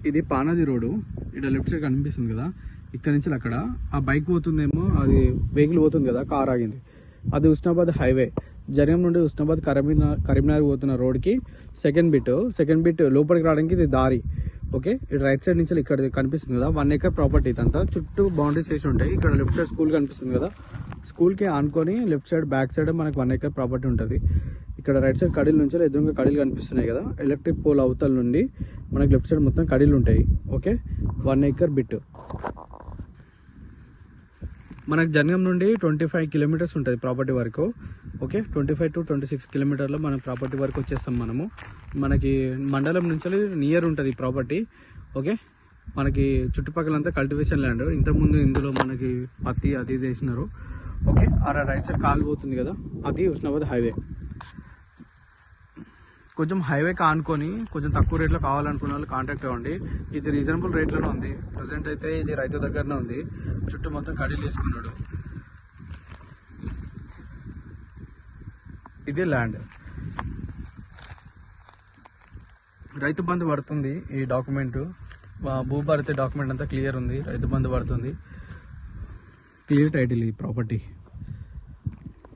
ఇది పానాది రోడ్డు. ఇక్కడ left side కనిపిస్తుంది కదా, ఇక్కడ నుంచి అక్కడ ఆ బైక్ పోతుందేమో, అది వెహికల్ పోతుంది కదా, కార్ ఆగింది. అది హుస్నాబాద్ హైవే, జనగాం నుండి హుస్నాబాద్ కరీంనగర్ పోతున్న రోడ్కి సెకండ్ బిట్ లోపలికి రావడానికి ఇది దారి. ఓకే, ఇటు రైట్ సైడ్ నుంచి ఇక్కడ కనిపిస్తుంది కదా, 1 acre ప్రాపర్టీ. ఇదంతా చుట్టూ బౌండరీస్ చేసి ఉంటాయి. ఇక్కడ లెఫ్ట్ సైడ్ స్కూల్ కనిపిస్తుంది కదా, స్కూల్కి ఆనుకొని లెఫ్ట్ సైడ్ బ్యాక్ సైడ్ మనకు 1 acre ప్రాపర్టీ ఉంటుంది. ఇక్కడ రైట్ సైడ్ కడీలు నుంచి ఎదురుగా కడీలు కనిపిస్తున్నాయి కదా, ఎలక్ట్రిక్ పోల్ అవతల నుండి మనకి లెఫ్ట్ సైడ్ మొత్తం కడీలు ఉంటాయి. Okay, 1 acre bit. మనకు జనగాం నుండి 25 kilometers ఉంటుంది ప్రాపర్టీ వరకు. ఓకే, 25 to 26 kilometers మన ప్రాపర్టీ వరకు వచ్చేస్తాం మనము. మనకి మండలం నుంచి నియర్ ఉంటుంది ఈ ప్రాపర్టీ. ఓకే, మనకి చుట్టుపక్కలంతా కల్టివేషన్ ల్యాండ్. ఇంతకుముందు ఇందులో మనకి పత్తి అది వేసినారు. ఓకే, రైట్ సైడ్ కాలు పోతుంది కదా, అది హుస్నాబాద్ హైవే. కొంచెం హైవే కానుకొని కొంచెం తక్కువ రేట్లో కావాలనుకున్న వాళ్ళు కాంటాక్ట్ అవ్వండి. ఇది రీజనబుల్ రేట్లోనే ఉంది. ప్రజెంట్ అయితే ఇది రైతు దగ్గరనే ఉంది. చుట్టూ మొత్తం కడీలు వేసుకున్నాడు. ఇదే ల్యాండ్. రైతు బంధు పడుతుంది. ఈ డాక్యుమెంట్ భూభారతి డాక్యుమెంట్ అంతా క్లియర్ ఉంది. రైతు బంధు పడుతుంది. క్లియర్ టైటిల్ ఈ ప్రాపర్టీ.